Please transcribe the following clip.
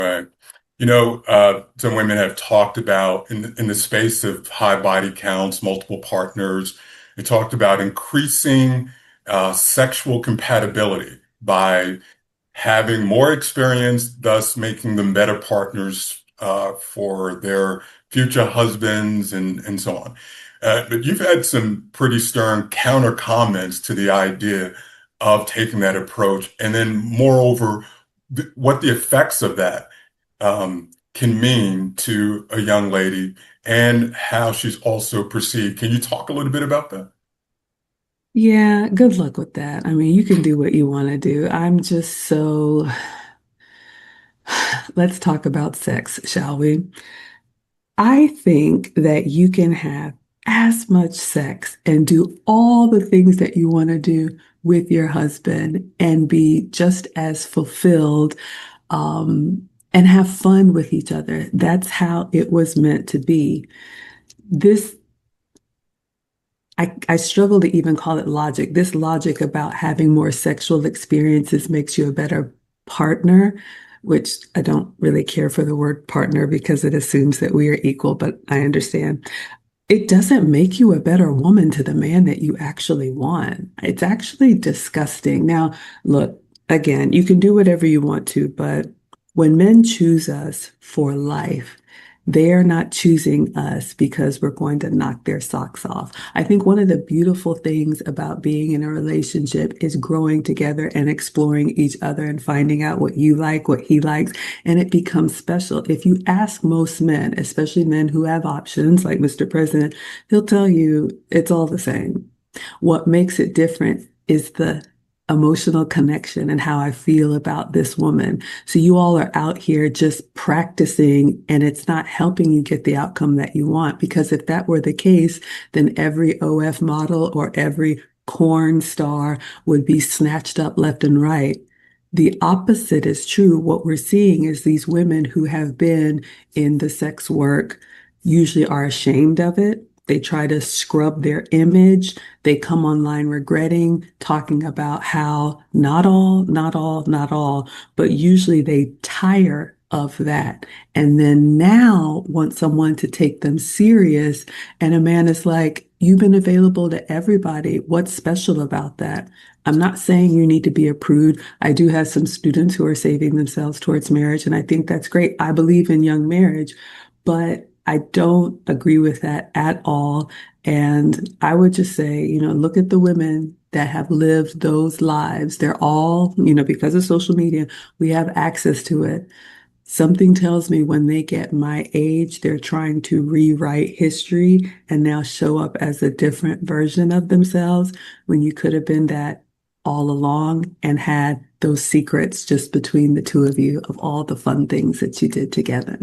Right. Some women have talked about in the space of high body counts, multiple partners, they talked about increasing sexual compatibility by having more experience, thus making them better partners for their future husbands and so on. But you've had some pretty stern counter comments to the idea of taking that approach, and then moreover, what the effects of that can mean to a young lady and how she's also perceived. Can you talk a little bit about that? Yeah, good luck with that. I mean, you can do what you want to do. I'm just so, let's talk about sex, shall we? I think that you can have as much sex and do all the things that you want to do with your husband and be just as fulfilled, and have fun with each other. That's how it was meant to be. This I struggle to even call it logic. This logic about having more sexual experiences makes you a better partner, which I don't really care for the word partner because it assumes that we are equal, but I understand. It doesn't make you a better woman to the man that you actually want. It's actually disgusting. Now, look, again, you can do whatever you want to, but when men choose us for life, they are not choosing us because we're going to knock their socks off. I think one of the beautiful things about being in a relationship is growing together and exploring each other and finding out what you like, what he likes, and it becomes special. If you ask most men, especially men who have options like Mr. President, he'll tell you it's all the same. What makes it different is the emotional connection and how I feel about this woman. So you all are out here just practicing and it's not helping you get the outcome that you want. Because if that were the case, then every OF model or every porn star would be snatched up left and right. The opposite is true. What we're seeing is these women who have been in the sex work usually are ashamed of it. They try to scrub their image. They come online regretting, talking about how not all, not all, not all, but usually they tire of that. And then now want someone to take them serious. And a man is like, you've been available to everybody. What's special about that? I'm not saying you need to be a prude. I do have some students who are saving themselves towards marriage, and I think that's great. I believe in young marriage, but I don't agree with that at all. And I would just say, look at the women that have lived those lives. They're all, because of social media, we have access to it. Something tells me when they get my age, they're trying to rewrite history and now show up as a different version of themselves when you could have been that all along and had those secrets just between the two of you of all the fun things that you did together.